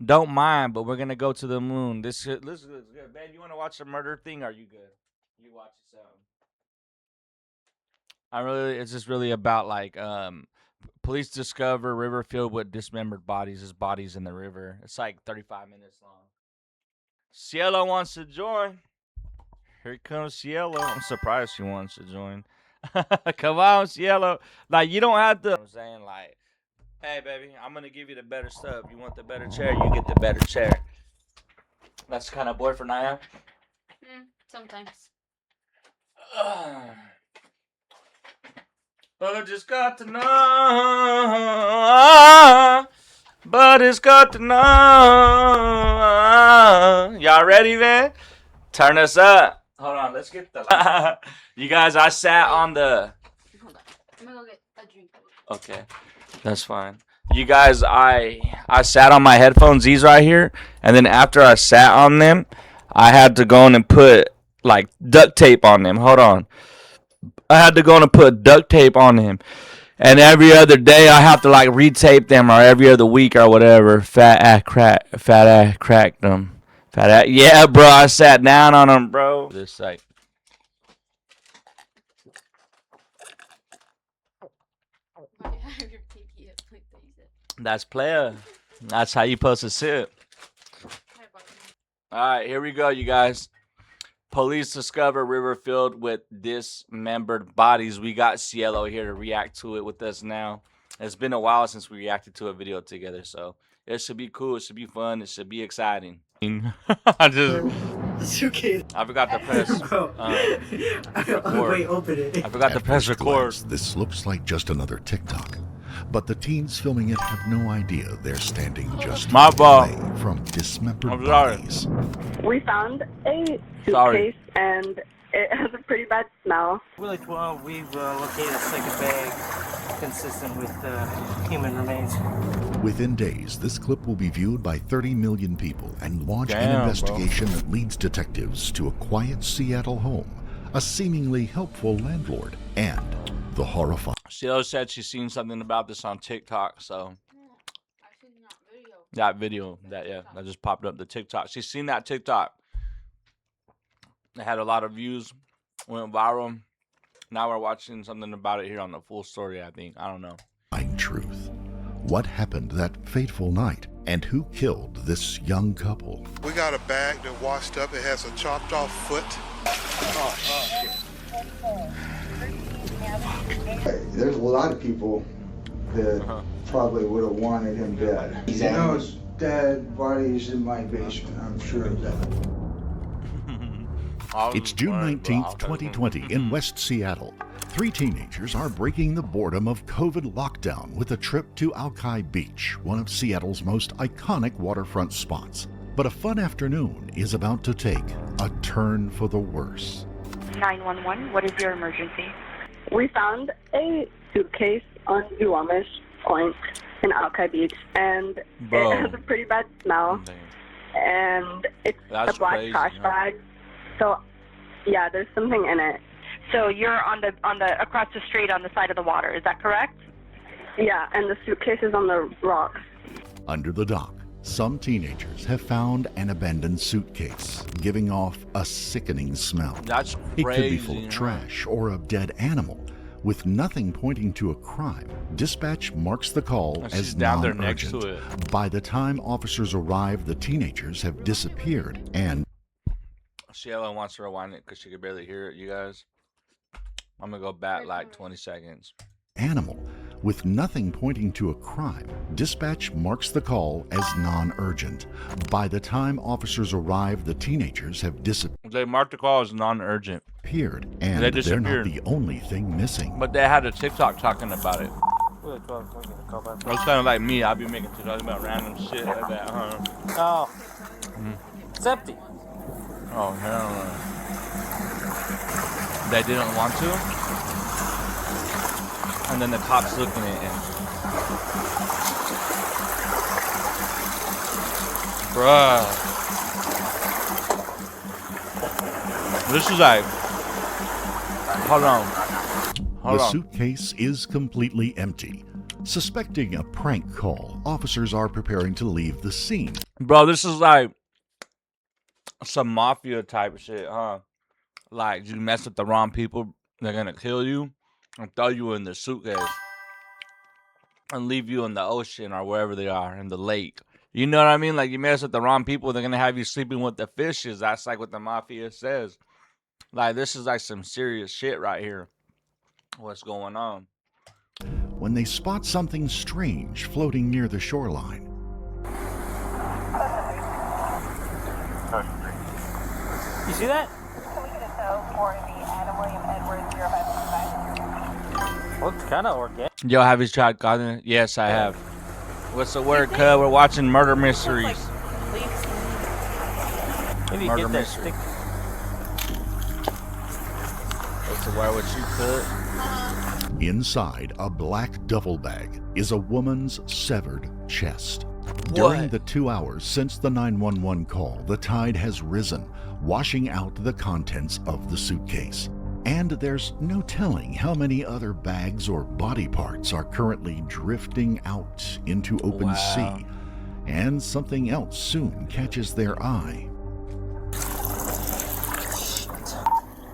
Don't mind, but we're gonna go to the moon. This is good. Man, you wanna watch a murder thing? Are you good? You watch yourself. It's just really about like police discover river filled with dismembered bodies. His bodies in the river. It's like 35 minutes long. Cielo wants to join. Here comes Cielo. I'm surprised she wants to join. Come on, Cielo. Like you don't have to. I'm saying like, hey baby, I'm gonna give you the better stuff. You want the better chair? You get the better chair. That's the kind of boyfriend I am. Sometimes. But it's got to know. But it's got to know. Y'all ready, man? Turn us up. Hold on, let's get the. You guys, I sat on the. Hold on. I'm gonna go get a drink. Okay, that's fine. You guys, I sat on my headphones, these right here, and then after I sat on them, I had to go in and put like duct tape on them. Hold on. I had to go in and put duct tape on them. And every other day I have to like retape them, or every other week or whatever. Fat ass cracked them. Yeah, bro, I sat down on them, bro. This site. That's player. That's how you supposed to sit. All right, here we go, you guys. Police discover river filled with dismembered bodies. We got Cielo here to react to it with us now. It's been a while since we reacted to a video together, so it should be cool. It should be fun. It should be exciting. It's okay. I forgot to press. Bro. Wait, open it. I forgot to press record. This looks like just another TikTok, but the teens filming it have no idea they're standing just My fault. away from dismembered I'm sorry. bodies. We found a suitcase Sorry. and it has a pretty bad smell. Wheel 12, we've located a second bag consistent with human remains. Within days, this clip will be viewed by 30 million people and launch Damn, an investigation that leads detectives to a quiet Seattle home, a seemingly helpful landlord, and the horrifying. Cielo said she's seen something about this on TikTok, so that video that just popped up the TikTok. She's seen that TikTok. It had a lot of views, went viral. Now we're watching something about it here on the full story, I think. I don't know. Truth. What happened that fateful night, and who killed this young couple? We got a bag that washed up. It has a chopped off foot. There's a lot of people that probably would have wanted him dead. You know, his dead body's in my basement, I'm sure of that. It's June 19th, 2020 in West Seattle. 3 teenagers are breaking the boredom of COVID lockdown with a trip to Alki Beach, one of Seattle's most iconic waterfront spots. But a fun afternoon is about to take a turn for the worse. 911, what is your emergency? We found a suitcase on Duwamish Point in Alki Beach, and Bro. it has a pretty bad smell, and it's That's a black crazy, trash huh? bag. So, yeah, there's something in it. So you're on the across the street on the side of the water, is that correct? Yeah, and the suitcase is on the rocks. Under the dock, some teenagers have found an abandoned suitcase, giving off a sickening smell. That's It crazy. could be full of trash or a dead animal. With nothing pointing to a crime, dispatch marks the call She's as down there next non-urgent. to it. By the time officers arrive, the teenagers have disappeared, and Cielo wants to rewind it because she could barely hear it, you guys. I'm going to go back like 20 seconds. animal. With nothing pointing to a crime, dispatch marks the call as non-urgent. By the time officers arrive, the teenagers have disappeared, They marked the call as non-urgent. and They they're not disappeared. the only thing missing. But they had a TikTok talking about it. Wheel 12, we'll get a call back. It's kind of like me. I'll be making TikToks about random shit like that, huh? Oh. It's empty. Oh, hell no. They didn't want to? And then the cops looking at it. Bruh. This is like... Hold on. The suitcase is completely empty. Suspecting a prank call, officers are preparing to leave the scene. Bro, this is like some mafia type shit, huh? Like, you mess with the wrong people, they're gonna kill you and throw you in the suitcase and leave you in the ocean or wherever they are, in the lake. You know what I mean? Like, you mess with the wrong people, they're gonna have you sleeping with the fishes. That's like what the mafia says. Like, this is like some serious shit right here. What's going on? When they spot something strange floating near the shoreline. You see that? Looks kind of organic. Yo, have you tried calling it? Yes, I have. What's the word, cuz? We're watching murder mysteries. Maybe Murder get that mystery. stick. What's the word with you, cuz? Inside a black duffel bag is a woman's severed chest. During the 2 hours since the 911 call, the tide has risen, washing out the contents of the suitcase. And there's no telling how many other bags or body parts are currently drifting out into open sea. And something else soon catches their eye.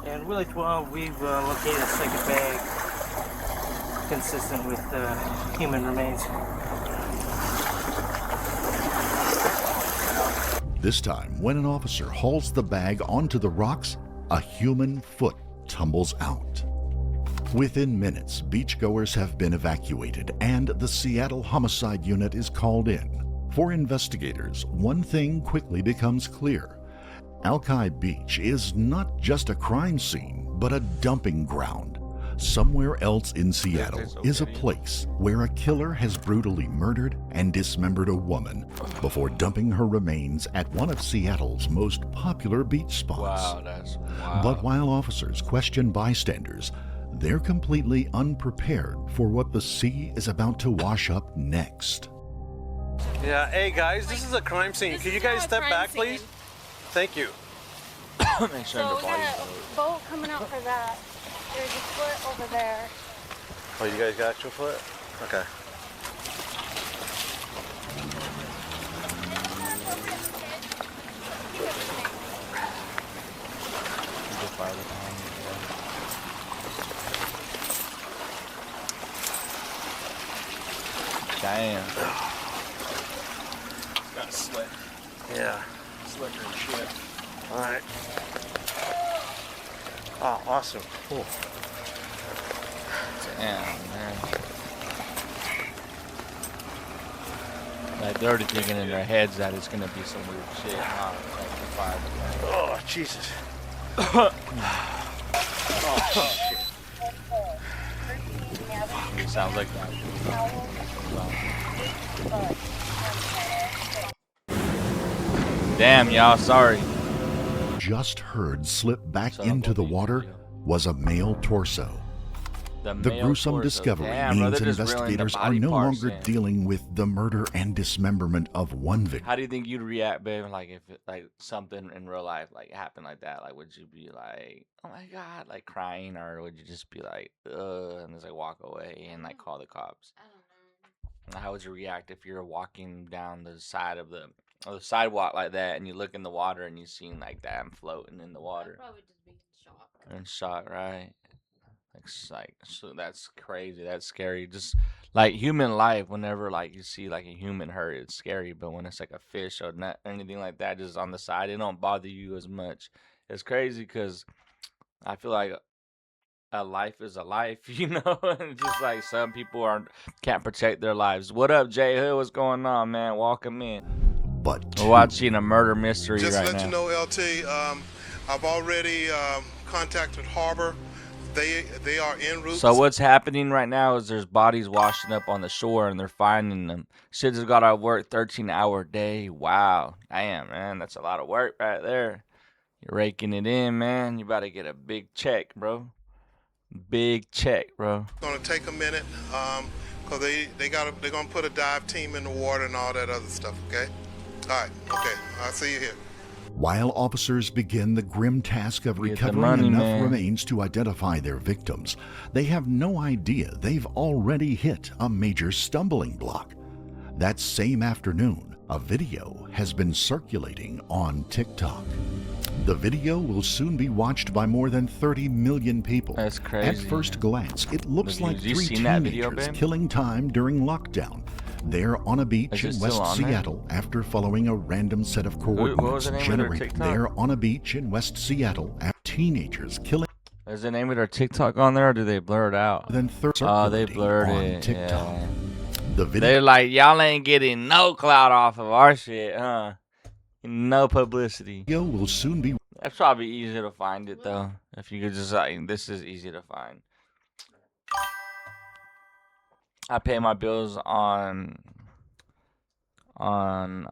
And Village 1, we've located a second bag consistent with human remains. This time, when an officer hauls the bag onto the rocks, a human foot tumbles out. Within minutes, beachgoers have been evacuated and the Seattle Homicide Unit is called in. For investigators, one thing quickly becomes clear. Alki Beach is not just a crime scene, but a dumping ground. Somewhere else in Seattle is a place where a killer has brutally murdered and dismembered a woman before dumping her remains at one of Seattle's most popular beach spots. Wow, that's wow. But while officers question bystanders, they're completely unprepared for what the sea is about to wash up next. Yeah, hey guys, this is a crime scene. This Could you is guys not a step crime back, scene. please? Thank you. Make sure So your we body's got a boat coming out for that. There's a foot over there. Oh, you guys got your foot? Okay. Damn. Got slick. Yeah. Slicker and shit. Alright. Oh, awesome. Cool. Damn, man. Like, they're already thinking in their heads that it's gonna be some weird shit. Oh, Jesus. It sounds like that. Damn, y'all, sorry. Just heard slip back Son of into a the bitch, water yeah. was a male torso. The male gruesome torso. discovery Damn, bro, means they're just reeling the investigators are body no parts longer in. dealing with the murder and dismemberment of one victim. How do you think you'd react, babe? Like, if it, like something in real life like happened like that, like would you be like, oh my god, like crying, or would you just be like, and just like walk away and like call the cops? I don't know. How would you react if you're walking down the side of the sidewalk like that and you look in the water and you seen like that I'm floating in the I'd water probably just be in shock. and shot, right? Like so that's crazy. That's scary. Just like human life, whenever like you see like a human hurt, it's scary. But when it's like a fish or not anything like that, just on the side, it don't bother you as much. It's crazy because I feel like a life is a life, you know. And just like some people can't protect their lives. What up, Jay Hood? What's going on, man? Welcome in. But We're watching a murder mystery Just right let now. you know, LT, I've already contacted Harbor. They are en route. So what's happening right now is there's bodies washing up on the shore and they're finding them. Shit just got out of work, 13-hour day. Wow. Damn, man. That's a lot of work right there. You're raking it in, man. You about to get a big check, bro. Big check, bro. It's gonna take a minute, cause they're gonna put a dive team in the water and all that other stuff. Okay. All right. Okay. I'll see you here. While officers begin the grim task of Get the recovering money, enough man. remains to identify their victims, they have no idea they've already hit a major stumbling block. That same afternoon, a video has been circulating on TikTok. The video will soon be watched by more than 30 million people. That's crazy. At first glance, it looks like You 3 seen that video, teenagers babe? killing time during lockdown. They're on a beach Is it in West still on there? Seattle after following a random set of was coordinates the name of their generated. TikTok? They're on a beach in West Seattle after teenagers killing Is the name of their TikTok on there, or do they blur it out? then Oh, they circulating blurred on it. TikTok. Yeah. The video They're like, y'all ain't getting no clout off of our shit, huh? No publicity. will soon be That's probably easy to find it though. If you could just like, this is easy to find. I pay my bills on my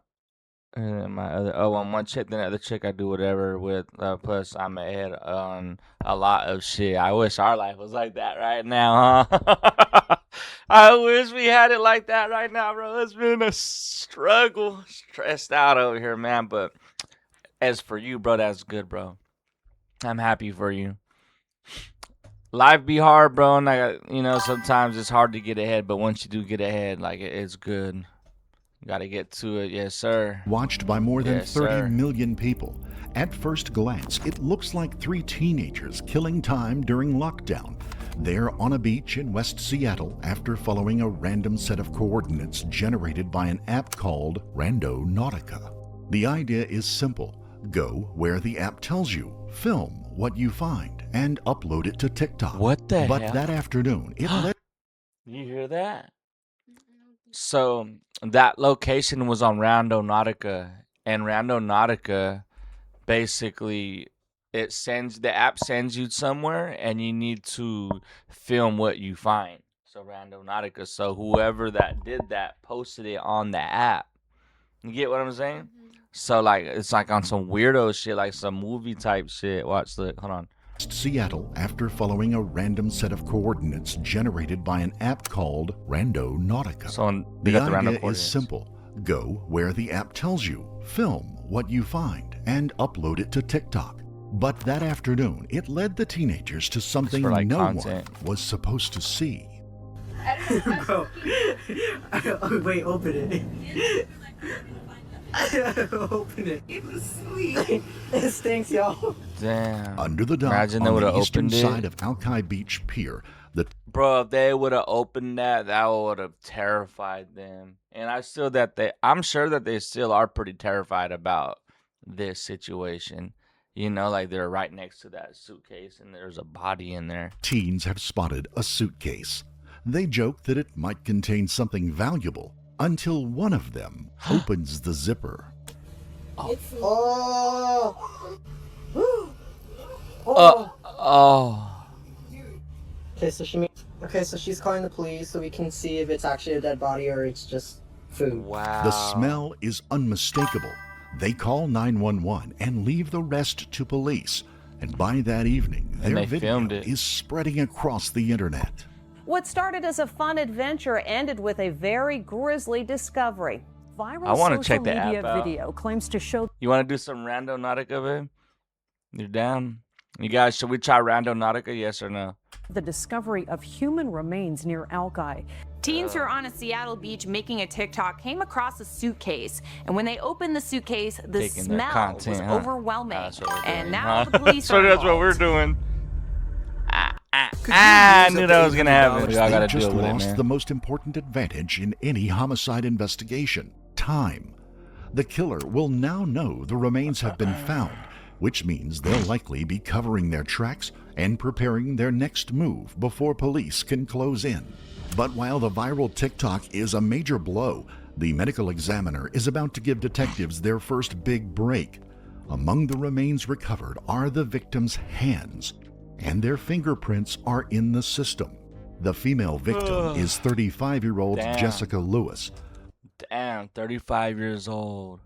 other on one chick, then the other chick I do whatever with. Plus I'm ahead on a lot of shit. I wish our life was like that right now, huh? I wish we had it like that right now, bro. It's been a struggle, stressed out over here, man. But as for you, bro, that's good, bro. I'm happy for you. Life be hard, bro, and sometimes it's hard to get ahead, but once you do get ahead, like it's good. You gotta get to it, yes, sir. watched by more than Yes, 30 sir. million people. At first glance, it looks like 3 teenagers killing time during lockdown. They're on a beach in West Seattle after following a random set of coordinates generated by an app called Randonautica. The idea is simple. Go where the app tells you, film what you find, and upload it to TikTok. What the But hell? that afternoon, it led You hear that? So that location was on Randonautica, and Randonautica basically the app sends you somewhere, and you need to film what you find. So Randonautica. So whoever that did that posted it on the app. You get what I'm saying? So like it's like on some weirdo shit, like some movie type shit. Watch, look, hold on. Seattle after following a random set of coordinates generated by an app called Randonautica. So they The got the random idea is coordinates. simple. Go where the app tells you, film what you find, and upload it to TikTok. But that afternoon, it led the teenagers to something for, like, no content. one was supposed to see. Bro. Wait, open it. Open it. It was sweet. It stinks, y'all. Damn. Under the dock Imagine they on the would've eastern opened it. side of Alki Beach Pier, the Bro, if they would have opened that would have terrified them. And I'm sure that they still are pretty terrified about this situation. You know, like they're right next to that suitcase and there's a body in there. teens have spotted a suitcase. They joke that it might contain something valuable until one of them opens the zipper. Oh. Okay, so she's calling the police so we can see if it's actually a dead body or it's just food. Wow. The smell is unmistakable. They call 911 and leave the rest to police. And by that evening, And their they video filmed it. is spreading across the internet. What started as a fun adventure ended with a very grisly discovery. Viral I wanna social check the media app out. video claims to show You want to do some Randonautica, babe? You're down? You guys, should we try Randonautica, yes or no? the discovery of human remains near Alki. Teens who are on a Seattle beach making a TikTok came across a suitcase, and when they opened the suitcase, the Taking their smell content, was huh? overwhelming. That's what we're doing, And now huh? the police So are that's what we're involved. doing. I knew that was gonna happen. They I gotta just deal with it, lost man. the most important advantage in any homicide investigation: time. The killer will now know the remains have been found, which means they'll likely be covering their tracks and preparing their next move before police can close in. But while the viral TikTok is a major blow, the medical examiner is about to give detectives their first big break. Among the remains recovered are the victims' hands, and their fingerprints are in the system. The female victim is 35-year-old Damn. Jessica Lewis. Damn, 35 years old.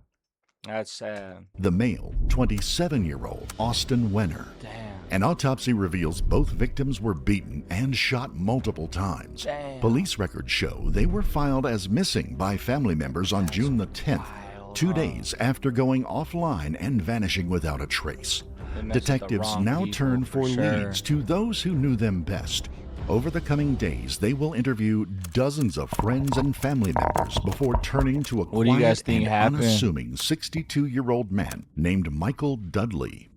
That's sad. The male, 27-year-old Austin Wenner. Damn. An autopsy reveals both victims were beaten and shot multiple times. Damn. Police records show they were filed as missing by family members on June the 10th, wild. 2 days after going offline and vanishing without a trace. They messed with the Detectives wrong now people, turn for sure. leads to those who knew them best. Over the coming days, they will interview dozens of friends and family members before turning to a What do you guys quiet think and happened? unassuming 62-year-old man named Michael Dudley.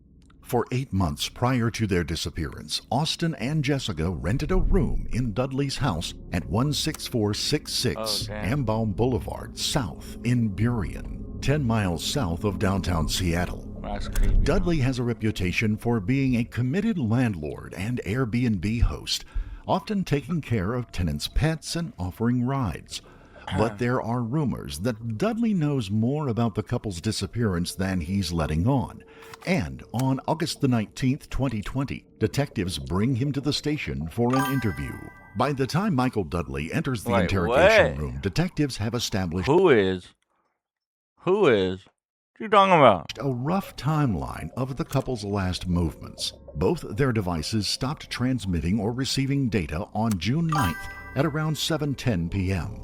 For 8 months prior to their disappearance, Austin and Jessica rented a room in Dudley's house at 16466 Ambaum Boulevard South in Burien, 10 miles south of downtown Seattle. That's creepy. Dudley has a reputation for being a committed landlord and Airbnb host, often taking care of tenants' pets and offering rides. But there are rumors that Dudley knows more about the couple's disappearance than he's letting on. And on August the 19th, 2020, detectives bring him to the station for an interview. By the time Michael Dudley enters the interrogation room, detectives have established Who is? What you talking about? a rough timeline of the couple's last movements. Both their devices stopped transmitting or receiving data on June 9th at around 7:10 p.m.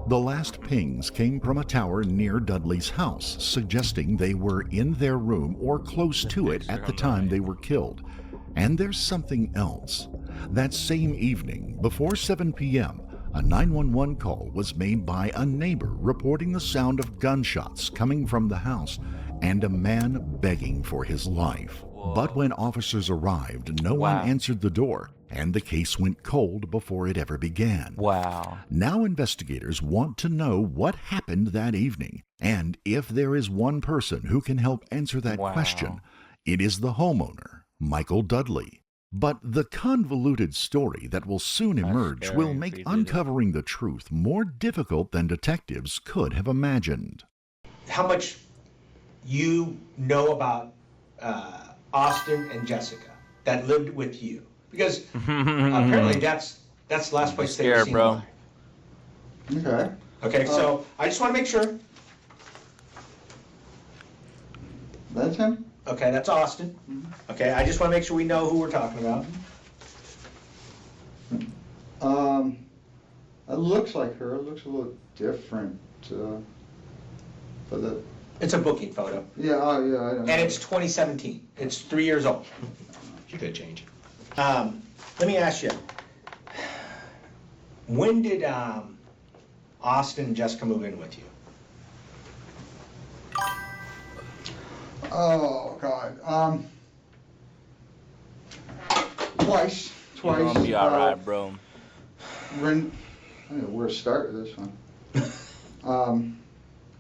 The last pings came from a tower near Dudley's house, suggesting they were in their room or close to it at the time they were killed. And there's something else. That same evening, before 7 p.m., a 911 call was made by a neighbor reporting the sound of gunshots coming from the house and a man begging for his life. But when officers arrived, no one answered the door, and the case went cold before it ever began. Wow. Now investigators want to know what happened that evening, and if there is one person who can help answer that question, it is the homeowner, Michael Dudley. But the convoluted story that will soon emerge will make uncovering the truth more difficult than detectives could have imagined. How much you know about Austin and Jessica that lived with you? Because apparently that's the last place they were seen alive. Okay. Okay, so I just want to make sure. That's him? Okay, that's Austin. Okay, I just want to make sure we know who we're talking about. It looks like her. It looks a little different. But It's a booking photo. yeah, I know. And it's 2017. It's 3 years old. You could change. Let me ask you, when did Austin and Jessica move in with you? Oh God. Twice. You're gonna be alright, bro. I don't know where to start with this one.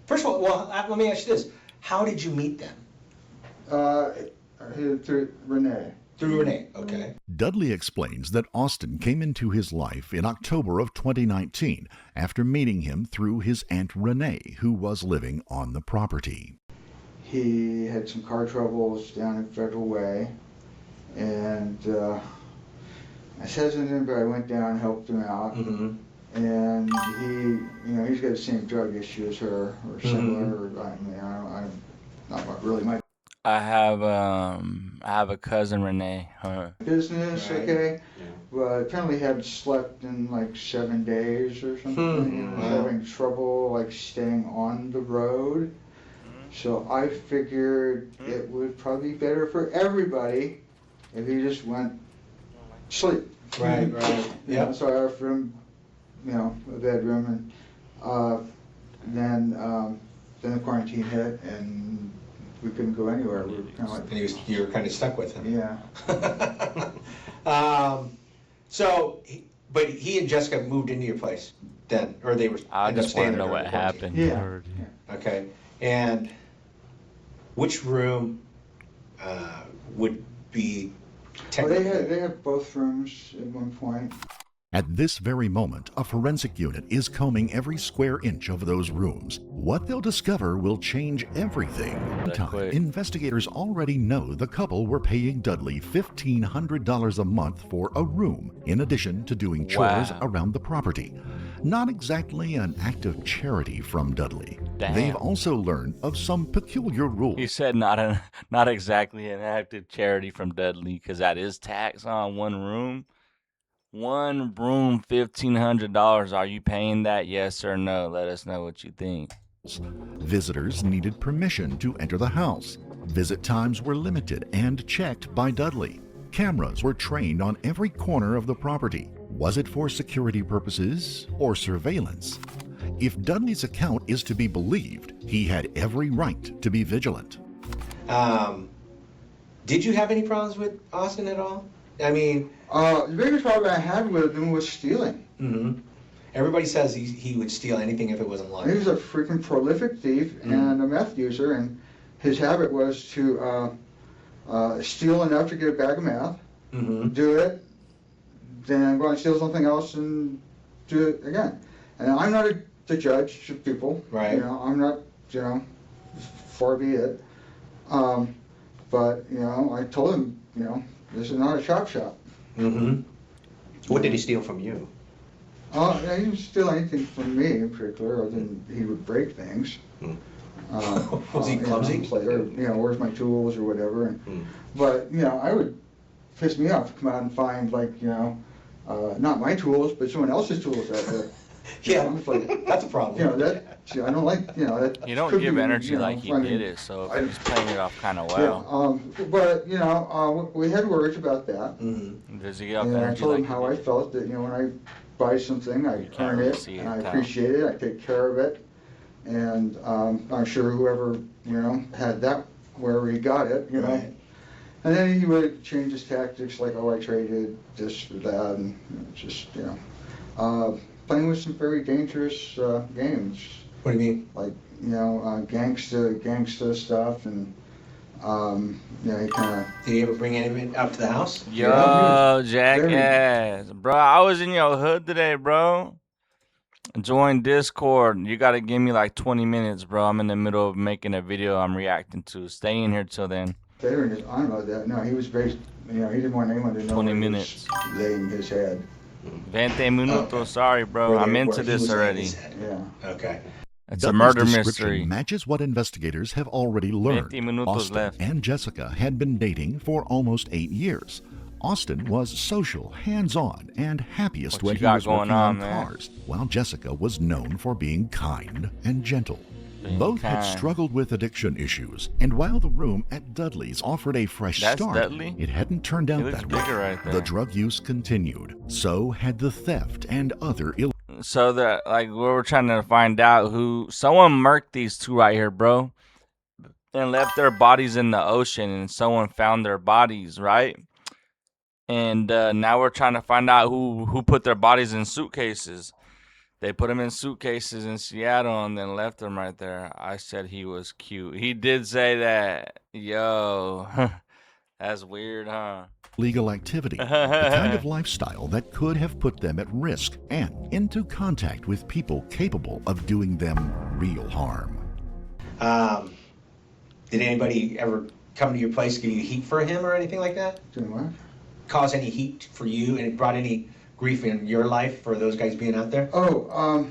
First of all, let me ask you this: how did you meet them? Through Renee. Through Renee. Okay. Dudley explains that Austin came into his life in October of 2019 after meeting him through his Aunt Renee, who was living on the property. He had some car troubles down in Federal Way, and I was hesitant, but I went down and helped him out. Mm-hmm. And he's got the same drug issue as her, or similar. Or, I'm not really my I have a cousin Renee. business, Right. okay? But apparently hadn't slept in like 7 days or something. Was having trouble like staying on the road. So I figured it would probably be better for everybody if he just went sleep. Right. Yeah. So I offered him, a bedroom, and then the quarantine hit, and we couldn't go anywhere. We were kind of like. And you were kind of stuck with him. Yeah. But he and Jessica moved into your place then, or they were. I just want to know what happened. Yeah. Okay. And which room would be Well, they had both rooms at one point. At this very moment, a forensic unit is combing every square inch of those rooms. What they'll discover will change everything. Investigators already know the couple were paying Dudley $1,500 a month for a room, in addition to doing chores around the property. Not exactly an act of charity from Dudley. Damn. They've also learned of some peculiar rules. He said not exactly an act of charity from Dudley, because that is tax on one room. One room, $1,500. Are you paying that? Yes or no? Let us know what you think. Visitors needed permission to enter the house. Visit times were limited and checked by Dudley. Cameras were trained on every corner of the property. Was it for security purposes or surveillance? If Dudley's account is to be believed, he had every right to be vigilant. Did you have any problems with Austin at all? I mean... the biggest problem I had with him was stealing. Mm-hmm. Everybody says he would steal anything if it wasn't locked. He was a freaking prolific thief and a meth user, and his habit was to steal enough to get a bag of meth, do it, then go and steal something else and do it again. And I'm not the judge of people. Right. You know, I'm not, you know, far be it. But, you know, I told him, you know, this is not a chop shop. What did he steal from you? Yeah, he didn't steal anything from me in particular, other than he would break things. Was he clumsy? You know, like, or, you know, where's my tools or whatever. And, but, you know, I would piss me off to come out and find, like, you know, not my tools, but someone else's tools out there. Yeah, like, that's a problem. You know, that, I don't like, you know, that. You don't give energy like he did it, so he's playing it off kind of well. Yeah, but, you know, we had words about that. Does he get off And I energy told him like how I felt that, you know, when I buy something, I earn it, and I appreciate it, I take care of it. And I'm sure whoever, you know, had that, wherever he got it, you know. Right. And then he would change his tactics, like, oh, I traded this for that, and just, you know, playing with some very dangerous games. What do you mean? Like, you know, gangsta stuff, and, you know, he kind of... Did he ever bring anything up to the house? Yo, jackass. Bro, I was in your hood today, bro. Join Discord. You gotta give me like 20 minutes, bro. I'm in the middle of making a video I'm reacting to. Stay in here till then. Later in his on about that. No, he was very, you know, he didn't want anyone to know 20 where minutes. He was laying his head. 20 minutos. Sorry, bro. I'm into this already. Yeah. Okay. It's a murder Dudley's mystery. description matches what investigators have already learned. 20 minutos Austin left. and Jessica had been dating for almost 8 years. Austin was social, hands-on, and happiest What when you he got was going working on, on man? cars, while Jessica was known for being kind and gentle. Being Both had kind. struggled with addiction issues, and while the room at Dudley's offered a fresh That's start, Dudley? it hadn't turned He out looks that way. bigger right there. The drug use continued. So had the theft and other So that, like, we were trying to find out who someone murked these two right here, bro, and left their bodies in the ocean, and someone found their bodies, right? And now we're trying to find out who put their bodies in suitcases. They put them in suitcases in Seattle and then left them right there. I said he was cute. He did say that. Yo, that's weird, huh? illegal activity, the kind of lifestyle that could have put them at risk and into contact with people capable of doing them real harm. Did anybody ever come to your place, give you heat for him or anything like that? Doing what? Cause any heat for you, and it brought any grief in your life for those guys being out there? Oh,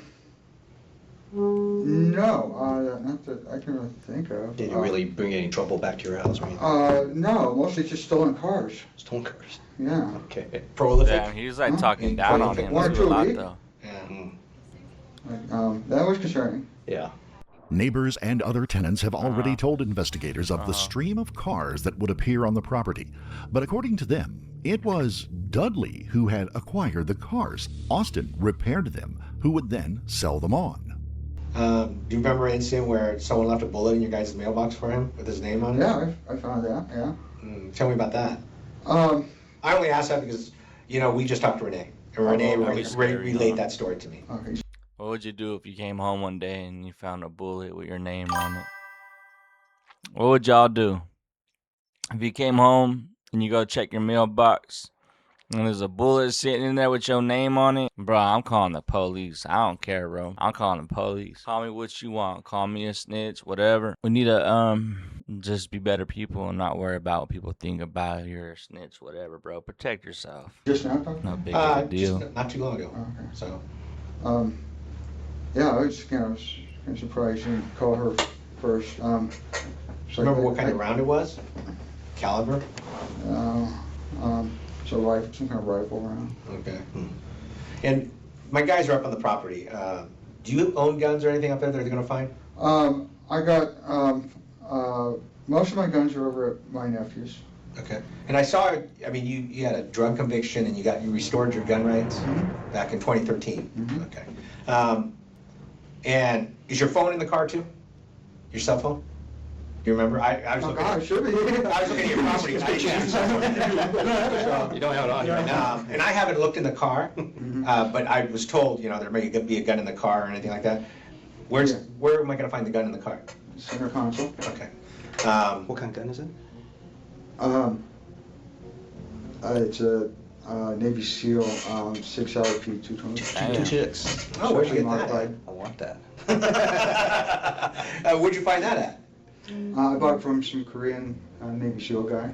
no, not that I can really think of. Did it really bring any trouble back to your house or anything? No, mostly just stolen cars. Stolen cars? Yeah. Okay. Prolific? Damn, he's like talking down on him. One or Too a two a lot, week. though. Yeah. That was concerning. Yeah. Neighbors and other tenants have already told investigators of the stream of cars that would appear on the property. But according to them, it was Dudley who had acquired the cars. Austin repaired them, who would then sell them on. Do you remember an incident where someone left a bullet in your guys' mailbox for him with his name on it? Yeah, I found that, yeah. Tell me about that. I only asked that because, you know, we just talked to Renee. And Renee relayed that story to me. Okay. What would you do if you came home one day and you found a bullet with your name on it? What would y'all do? If you came home and you go check your mailbox and there's a bullet sitting in there with your name on it, bro, I'm calling the police. I don't care, bro. I'm calling the police. Call me what you want. Call me a snitch, whatever. We need to just be better people and not worry about what people think about you're a snitch, whatever, bro. Protect yourself. Just now talking? No big of a deal. Just not too long ago. Okay. So. Yeah, I was kind of surprised you didn't call her first. Remember what kind of round it was? Caliber? It's a rifle, some kind of rifle round. Okay. And my guys are up on the property. Do you own guns or anything up there that they're going to find? I got most of my guns are over at my nephew's. Okay. And I saw, I mean, you had a drug conviction and you restored your gun rights back in 2013. Okay. And is your phone in the car too? Your cell phone? You remember? I was looking. I should be. I was looking at your property. I checked. You don't have it on you right now. And I haven't looked in the car, but I was told, there may be a gun in the car or anything like that. Where am I going to find the gun in the car? Center console. Okay. What kind of gun is it? It's a Navy SEAL 6-hour P220. 226. Oh, where'd you get that? I want that. Where'd you find that at? I bought it from some Korean Navy SEAL guy.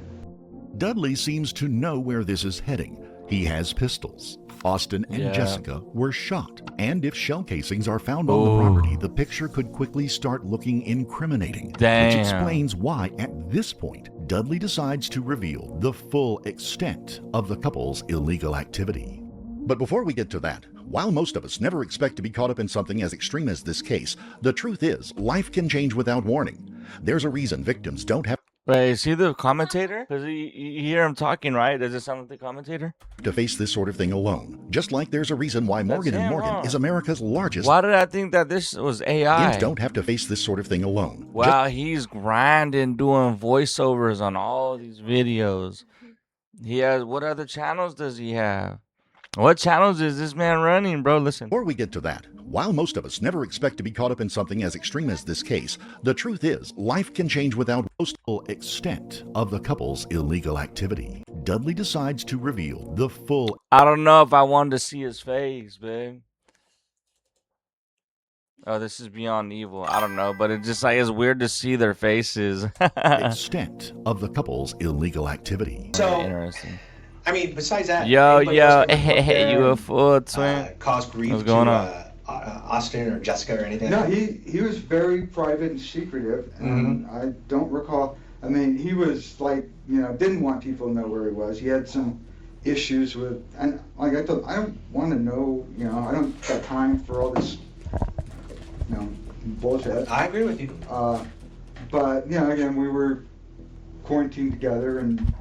Dudley seems to know where this is heading. He has pistols. Austin and Jessica were shot, and if shell casings are found on the property, the picture could quickly start looking incriminating. Damn. Which explains why, at this point, Dudley decides to reveal the full extent of the couple's illegal activity. But before we get to that, while most of us never expect to be caught up in something as extreme as this case, the truth is, life can change without warning. There's a reason victims don't have Wait, is he the commentator? Because you hear him talking, right? Does it sound like the commentator? To face this sort of thing alone. Just like there's a reason why Morgan & Morgan is America's largest. Why did I think that this was AI? Teams don't have to face this sort of thing alone. Wow, he's grinding, doing voiceovers on all these videos. He has, what other channels does he have? What channels is this man running, bro? Listen. Before we get to that, while most of us never expect to be caught up in something as extreme as this case, the truth is, life can change without the full extent of the couple's illegal activity. Dudley decides to reveal the full... I don't know if I wanted to see his face, babe. Oh, this is beyond evil. I don't know, but it's just like, it's weird to see their faces. extent of the couple's illegal activity. So, interesting. I mean, besides that, yo, you a fool, twin. Caused grief What's going on? Austin or Jessica or anything? No, he was very private and secretive, and I don't recall. I mean, he was like, didn't want people to know where he was. He had some issues with, and like I told, I don't want to know, I don't got time for all this, bullshit. I agree with you. But again, we were quarantined together, and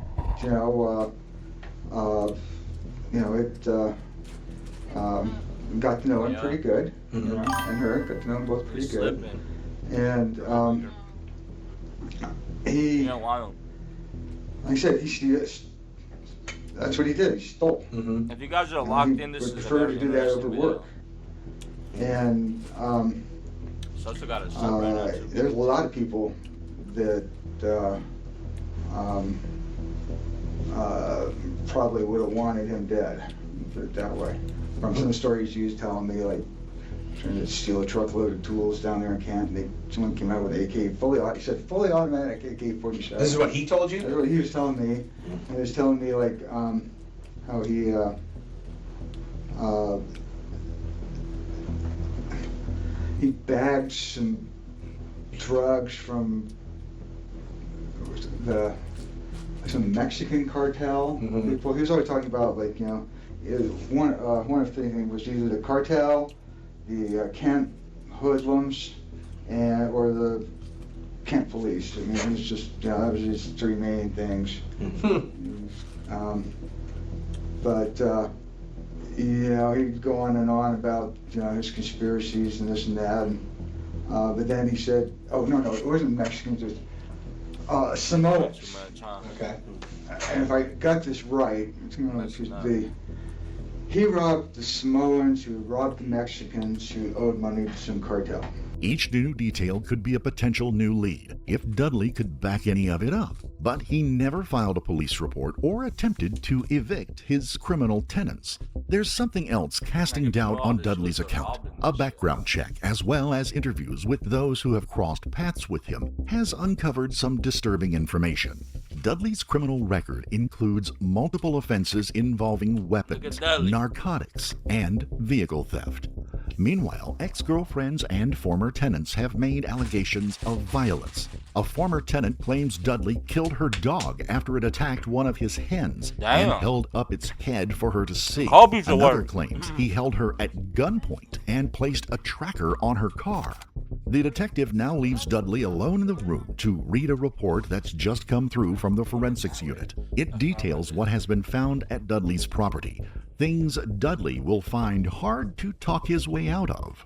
got to know him pretty good, and her got to know them both pretty good. And he, like I said, that's what he did. He stole. If you guys are locked in, this is prefer to do that over work. And there's a lot of people that probably would have wanted him dead, put it that way. From some stories he was telling me, like trying to steal a truckload of tools down there in camp. Someone came out with fully automatic AK-47. This is what he told you? That's what he was telling me. He was telling me like how he bagged some drugs from some Mexican cartel people. He was always talking about like one of the things was either the cartel, the Kent hoodlums, or the Kent police. I mean, it was just that was his three main things. But he'd go on and on about his conspiracies and this and that. And, but then he said, "Oh no, it wasn't Mexicans. It was Samoans." Okay. And if I got this right, he robbed the Samoans who robbed the Mexicans who owed money to some cartel. Each new detail could be a potential new lead if Dudley could back any of it up, but he never filed a police report or attempted to evict his criminal tenants. There's something else casting doubt on Dudley's account. A background check, as well as interviews with those who have crossed paths with him, has uncovered some disturbing information. Dudley's criminal record includes multiple offenses involving weapons, narcotics, and vehicle theft. Meanwhile, ex-girlfriends and former tenants have made allegations of violence. A former tenant claims Dudley killed her dog after it attacked one of his hens and held up its head for her to see. Another claims he held her at gunpoint and placed a tracker on her car. The detective now leaves Dudley alone in the room to read a report that's just come through from the forensics unit. It details what has been found at Dudley's property, things Dudley will find hard to talk his way out of.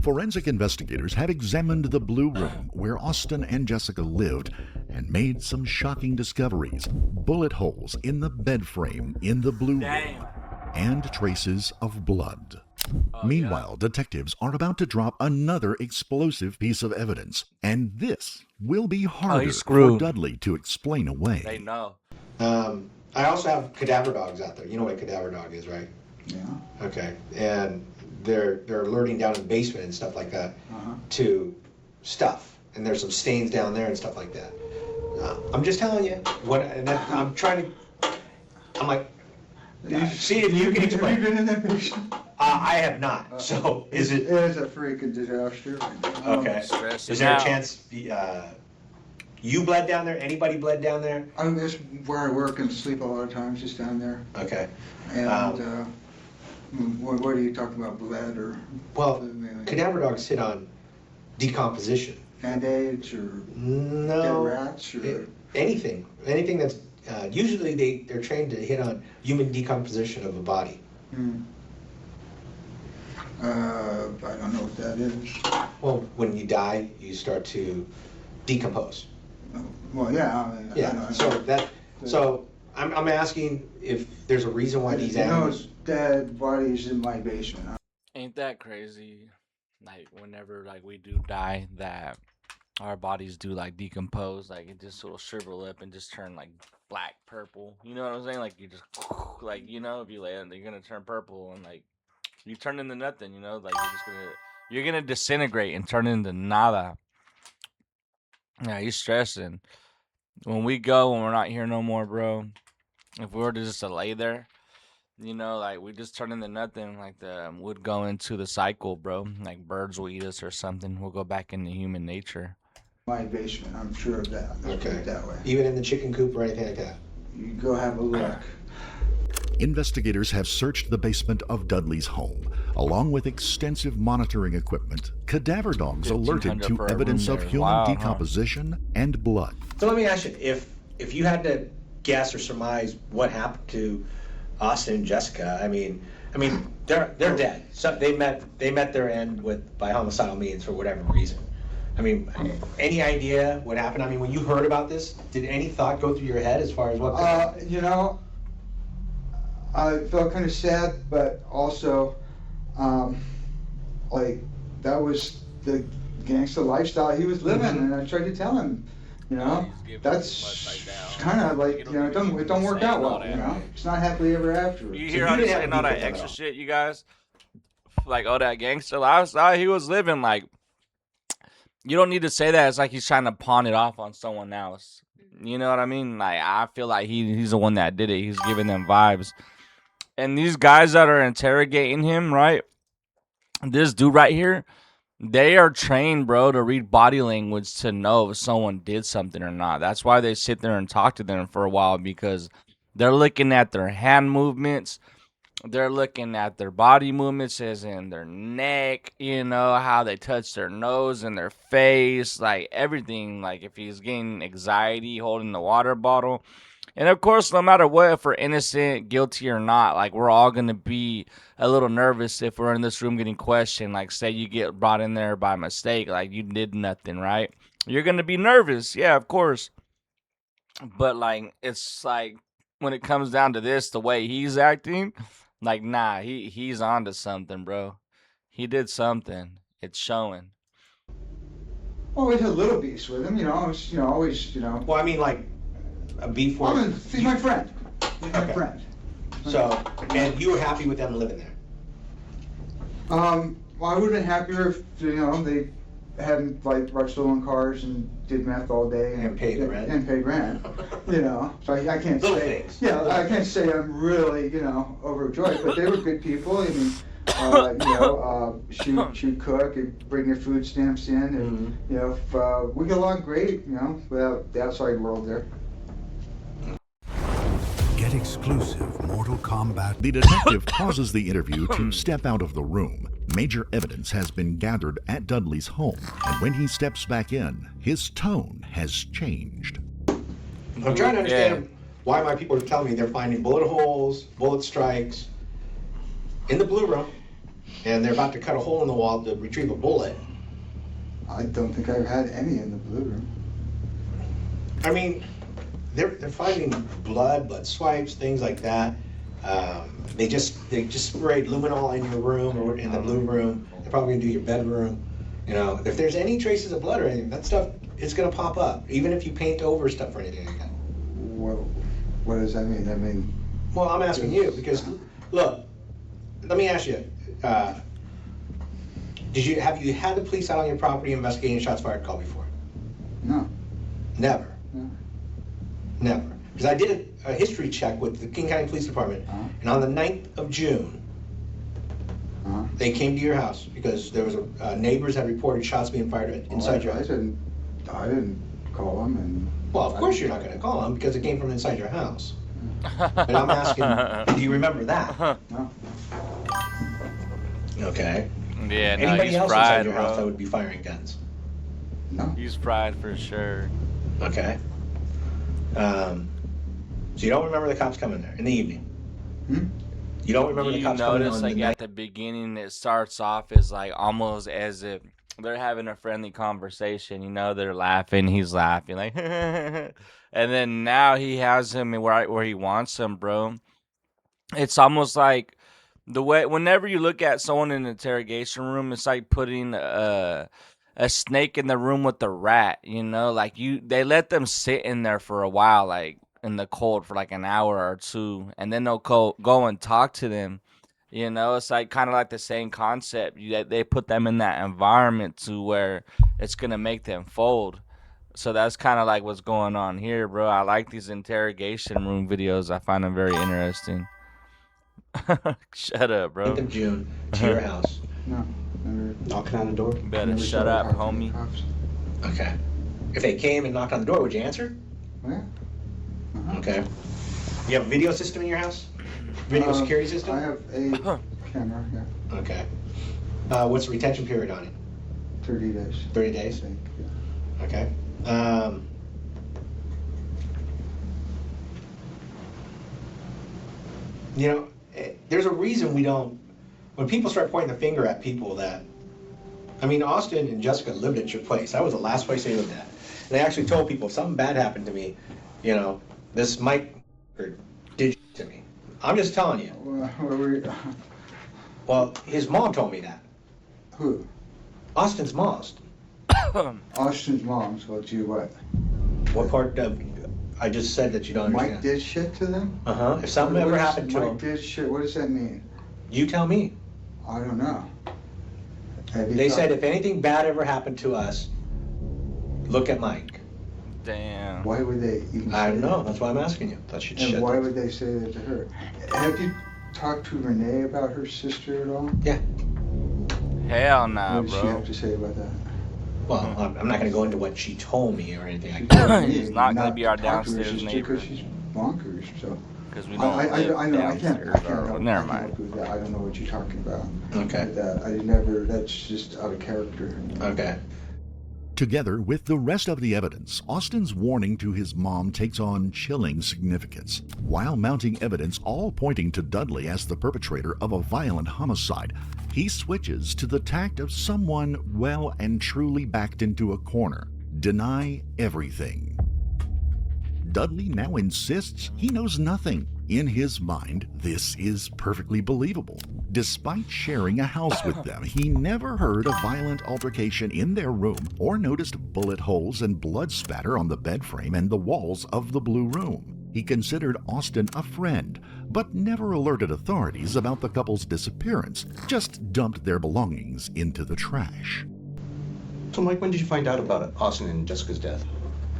Forensic investigators have examined the blue room where Austin and Jessica lived and made some shocking discoveries. Bullet holes in the bed frame in the blue room and traces of blood. Meanwhile, detectives are about to drop another explosive piece of evidence, and this will be harder for Dudley to explain away. They know. I also have cadaver dogs out there. You know what a cadaver dog is, right? Yeah. Okay. And they're alerting down in the basement and stuff like that to stuff. And there's some stains down there and stuff like that. I'm just telling you. I'm trying to. I'm like, see if you can explain. Have you been in that basement? I have not. So is it? It is a freaking disaster. Okay. Is there a chance you bled down there? Anybody bled down there? That's where I work and sleep a lot of times, just down there. Okay. And what are you talking about, bled or? Well, cadaver dogs sit on decomposition. Band-aids or dead rats or anything that's usually they're trained to hit on human decomposition of a body. I don't know what that is. Well, when you die, you start to decompose. Well, yeah. I know. So I'm asking if there's a reason why these animals. Dead bodies in my basement. Ain't that crazy? Like whenever we do die, that our bodies do decompose, it just will shrivel up and just turn black, purple. You know what I'm saying? You just if you lay it, you're gonna turn purple and you turn into nothing. You're gonna disintegrate and turn into nada. Yeah, he's stressing. When we're not here no more, bro. If we were to just lay there, we just turn into nothing. Would go into the cycle, bro. Birds will eat us or something. We'll go back into human nature. My basement, I'm sure of that. Let's put it that way. Even in the chicken coop or anything like that? You go have a look. Investigators have searched the basement of Dudley's home. Along with extensive monitoring equipment, cadaver dogs alerted to evidence of human decomposition and blood. So let me ask you, if you had to guess or surmise what happened to Austin and Jessica, I mean, they're dead. So they met their end by homicidal means for whatever reason. I mean, any idea what happened? I mean, when you heard about this, did any thought go through your head as far as what? I felt kind of sad, but also, that was the gangster lifestyle he was living, and I tried to tell him, that's kind of it don't work out well, It's not happily ever after. You hear all this saying all that extra shit, you guys? All that gangster lifestyle he was living, you don't need to say that. It's he's trying to pawn it off on someone else. You know what I mean? I feel like he's the one that did it. He's giving them vibes. And these guys that are interrogating him, right? This dude right here, they are trained, bro, to read body language to know if someone did something or not. That's why they sit there and talk to them for a while, because they're looking at their hand movements. They're looking at their body movements as in their neck, how they touch their nose and their face, everything. If he's getting anxiety, holding the water bottle. And of course, no matter what, if we're innocent, guilty or not, we're all going to be a little nervous if we're in this room getting questioned. Say you get brought in there by mistake, you did nothing, right? You're going to be nervous. Yeah, of course. But it's when it comes down to this, the way he's acting, nah, he's onto something, bro. He did something. It's showing. Always a little beast with him, always. Well, I mean, a beef with. He's my friend. He's my friend. So, and you were happy with them living there? Well, I would have been happier if they hadn't rushed stolen cars and did meth all day and paid rent. So I can't Little say. Things. Yeah, I can't say I'm really overjoyed, but they were good people. I mean, she'd cook and bring your food stamps in, and we get along great. Without the outside world there. Get Get exclusive Mortal Kombat. The detective pauses the interview to step out of the room. Major evidence has been gathered at Dudley's home, and when he steps back in, his tone has changed. I'm trying to understand why my people are telling me they're finding bullet holes, bullet strikes in the blue room, and they're about to cut a hole in the wall to retrieve a bullet. I don't think I've had any in the blue room. I mean, they're finding blood swipes, things like that. They just sprayed luminol in your room or in the blue room. They're probably gonna do your bedroom. You know, if there's any traces of blood or anything, that stuff is gonna pop up, even if you paint over stuff or anything like that. Well, what does that mean? I mean, well, I'm asking you because, look, let me ask you. Have you had the police out on your property investigating a shots fired call before? No. Never. No. Never. Because I did a history check with the King County Police Department, and on the 9th of June, they came to your house because there was neighbors had reported shots being fired inside your house. I didn't call them, and. Well, of course you're not going to call them because it came from inside your house. But I'm asking, do you remember that? No. Okay. Yeah, no, Anybody he's else fried, inside your bro. house that would be firing guns? No. He's fried for sure. Okay. So you don't remember the cops coming there in the evening? You don't remember the cops coming notice on like the at night? the beginning it starts off as like almost as if they're having a friendly conversation, you know, they're laughing, he's laughing like and then now he has him right where he wants him, bro. It's almost like the way whenever you look at someone in an interrogation room, it's like putting a snake in the room with a rat, you know, like they let them sit in there for a while, like in the cold for like an hour or two, and then they'll go and talk to them. You know, it's like kind of like the same concept. They put them in that environment to where it's gonna make them fold. So that's kind of like what's going on here, bro. I like these interrogation room videos. I find them very interesting. Shut up, bro. 9th of June to your house. No. Never. Knocking on the door? Better Never shut started up, talking to homie. cops. Okay. If they came and knocked on the door, would you answer? Yeah. Okay. You have a video system in your house? Video security system? I have a camera, yeah. Okay. What's the retention period on it? 30 days. 30 days? I think, yeah. Okay. You know, there's a reason we don't, when people start pointing the finger at people that, I mean, Austin and Jessica lived at your place. That was the last place they lived at. And they actually told people, if something bad happened to me, you know, this Mike did to me. I'm just telling you. Well, his mom told me that. Who? Austin's mom. Austin's mom told you what? What part of, I just said that you don't understand. Mike did shit to them? Uh-huh. If something ever happened to him. Mike did shit, what does that mean? You tell me. I don't know. They said if anything bad ever happened to us, look at Mike. Damn. Why would they even I say don't know. that? That's why I'm asking you. That should And why would they say that to her? Have you talked to Renee about her sister at all? Yeah. Hell nah, What does she bro. have to say about that? Well, I'm not going to go into what she told me or anything like Told that. me He's not gonna to be our talk to her downstairs sister neighbor. Because she's bonkers, so. Because we don't I live know, I can't downstairs. help, Never I can't mind. help with that. I don't know what you're talking about. Okay. With that. I never, that's just out of character. Okay. Together with the rest of the evidence, Austin's warning to his mom takes on chilling significance. While mounting evidence all pointing to Dudley as the perpetrator of a violent homicide, he switches to the tact of someone well and truly backed into a corner. Deny everything. Dudley now insists he knows nothing. In his mind, this is perfectly believable. Despite sharing a house with them, he never heard a violent altercation in their room or noticed bullet holes and blood spatter on the bed frame and the walls of the blue room. He considered Austin a friend, but never alerted authorities about the couple's disappearance, just dumped their belongings into the trash. So, Mike, when did you find out about Austin and Jessica's death?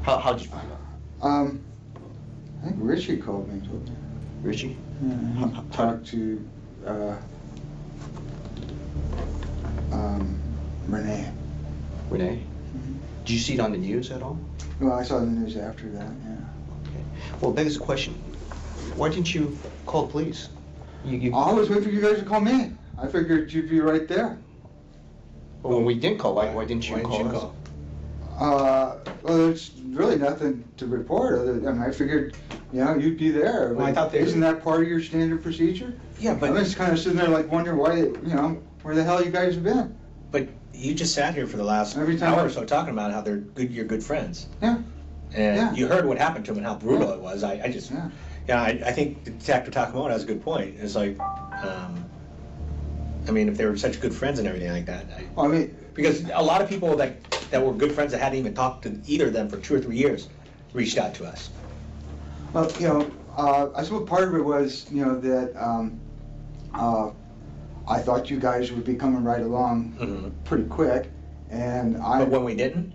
How did you find out? I think Richie called me and told me. Richie? Yeah, he talked to Renee. Renee? Did you see it on the news at all? Well, I saw the news after that, yeah. Okay. Well, begs the question, Why didn't you call police? I always wait for you guys to call me. I figured you'd be right there. Well, when we didn't call, why didn't you call us? Well, there's really nothing to report. I figured, you'd be there. Well, I thought isn't that part of your standard procedure? Yeah, but I'm just kind of sitting there like wondering why, where the hell you guys have been. But you just sat here for the last hour or so talking about how you're good friends. Yeah. And you heard what happened to him and how brutal it was. I think Detective Takamoto has a good point. It's like, if they were such good friends and everything like that. Because a lot of people that were good friends that hadn't even talked to either of them for 2 or 3 years reached out to us. Well, I suppose part of it was, that I thought you guys would be coming right along pretty quick, but when we didn't?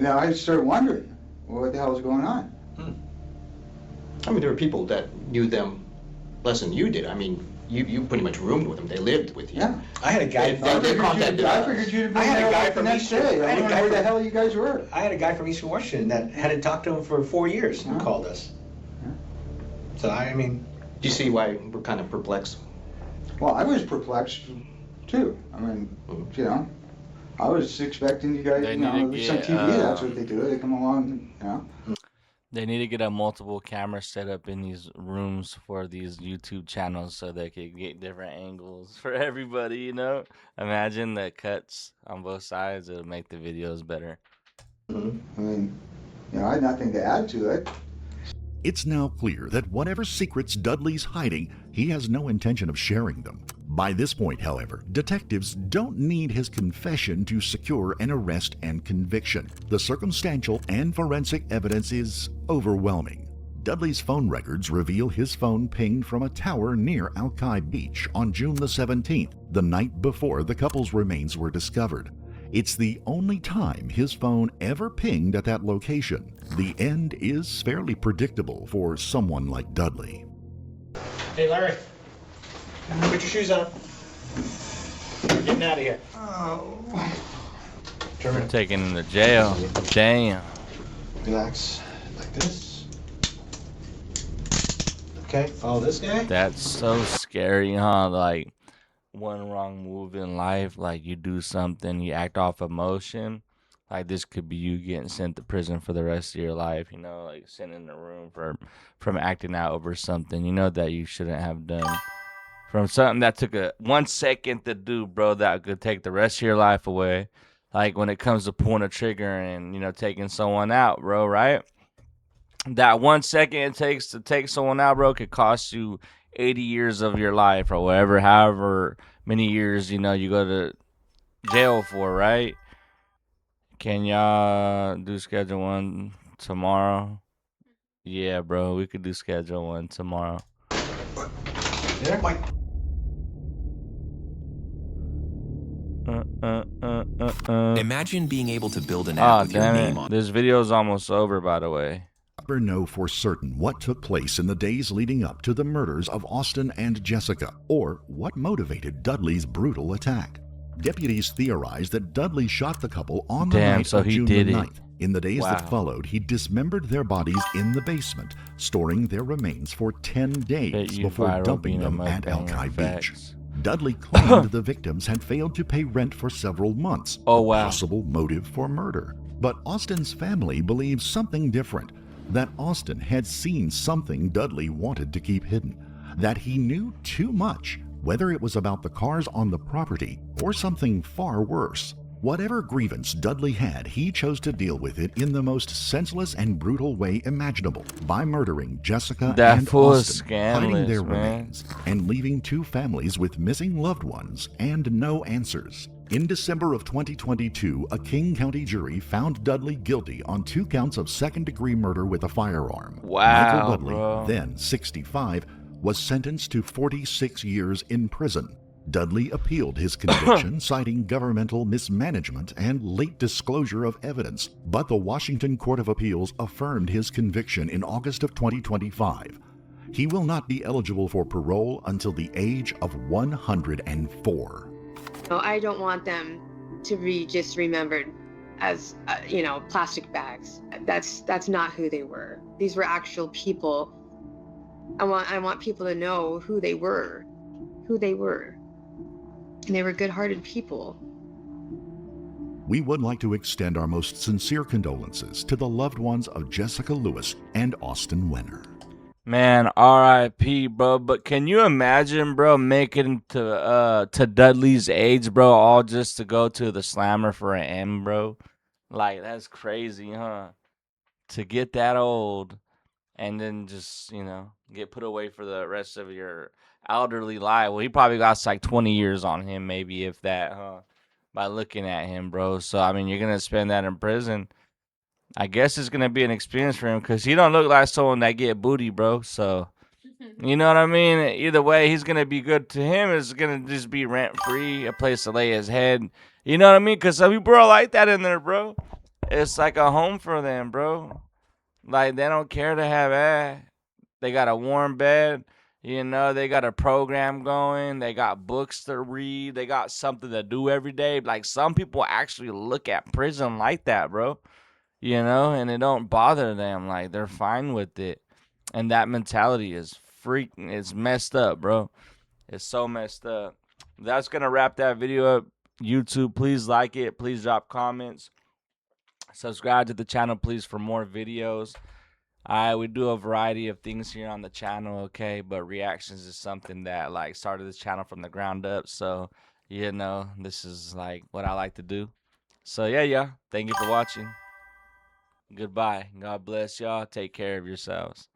Now I started wondering what the hell was going on. There were people that knew them less than you did. You pretty much roomed with them. They lived with you. Yeah. I had a guy. I figured you'd be there the next day. I don't know where the hell you guys were. I had a guy from Eastern Washington that hadn't talked to him for 4 years who called us. So do you see why we're kind of perplexed? Well, I was perplexed too. I was expecting you guys, it's on TV, that's what they do. They come along, They need to get a multiple camera set up in these rooms for these YouTube channels so they could get different angles for everybody, Imagine the cuts on both sides. It'll make the videos better. I had nothing to add to it. It's now clear that whatever secrets Dudley's hiding, he has no intention of sharing them. By this point, however, detectives don't need his confession to secure an arrest and conviction. The circumstantial and forensic evidence is overwhelming. Dudley's phone records reveal his phone pinged from a tower near Alki Beach on June the 17th, the night before the couple's remains were discovered. It's the only time his phone ever pinged at that location. The end is fairly predictable for someone like Dudley. Hey, Larry. Put your shoes on. We're getting out of here. We're taking him to jail. Damn. Relax. Like this. Okay, follow this guy. That's so scary, huh? Like, one wrong move in life, like you do something, you act off emotion. Like, this could be you getting sent to prison for the rest of your life, like sent in the room from acting out over something, that you shouldn't have done. From something that took 1 second to do, bro, that could take the rest of your life away. Like when it comes to pulling a trigger and, taking someone out, bro, right? That 1 second it takes to take someone out, bro, could cost you 80 years of your life or whatever, however many years, you go to jail for, right? Can y'all do schedule 1 tomorrow? Yeah, bro, we could do schedule 1 tomorrow. Imagine being able to build an app with your name on it. This video's almost over, by the way. Never know for certain what took place in the days leading up to the murders of Austin and Jessica, or what motivated Dudley's brutal attack. Deputies theorize that Dudley shot the couple on the night of June the 9th. In the days that followed, he dismembered their bodies in the basement, storing their remains for 10 days before dumping them at Alki Beach. Dudley claimed the victims had failed to pay rent for several months, a possible motive for murder. But Austin's family believes something different, that Austin had seen something Dudley wanted to keep hidden, that he knew too much, whether it was about the cars on the property or something far worse. Whatever grievance Dudley had, he chose to deal with it in the most senseless and brutal way imaginable, by murdering Jessica and Austin, hiding their remains, and leaving 2 families with missing loved ones and no answers. In December of 2022, a King County jury found Dudley guilty on 2 counts of second-degree murder with a firearm. Michael Dudley, then 65, was sentenced to 46 years in prison. Dudley appealed his conviction, citing governmental mismanagement and late disclosure of evidence, but the Washington Court of Appeals affirmed his conviction in August of 2025. He will not be eligible for parole until the age of 104. I don't want them to be just remembered as, plastic bags. That's not who they were. These were actual people I want people to know who they were. And they were good-hearted people. We would like to extend our most sincere condolences to the loved ones of Jessica Lewis and Austin Wenner. Man, R.I.P., bro. But can you imagine, bro, making to Dudley's age, bro, all just to go to the Slammer for an M, bro? Like, that's crazy, huh? To get that old and then just, get put away for the rest of your elderly life. Well, he probably got like 20 years on him, maybe, if that, huh? By looking at him, bro. So, I mean, you're going to spend that in prison. I guess it's going to be an experience for him because he don't look like someone that get booty, bro. So, you know what I mean? Either way, he's going to be good to him. It's going to just be rent-free, a place to lay his head. You know what I mean? Because some people are like that in there, bro. It's like a home for them, bro. Like, they don't care to have ass. They got a warm bed. They got a program going. They got books to read. They got something to do every day. Like, some people actually look at prison like that, bro. And it don't bother them. Like, they're fine with it. And that mentality is freaking, it's messed up, bro. It's so messed up. That's going to wrap that video up. YouTube, please like it. Please drop comments. Subscribe to the channel, please, for more videos. We do a variety of things here on the channel, okay? But reactions is something that, like, started this channel from the ground up. So, this is, like, what I like to do. So, yeah. Thank you for watching. Goodbye. God bless y'all. Take care of yourselves.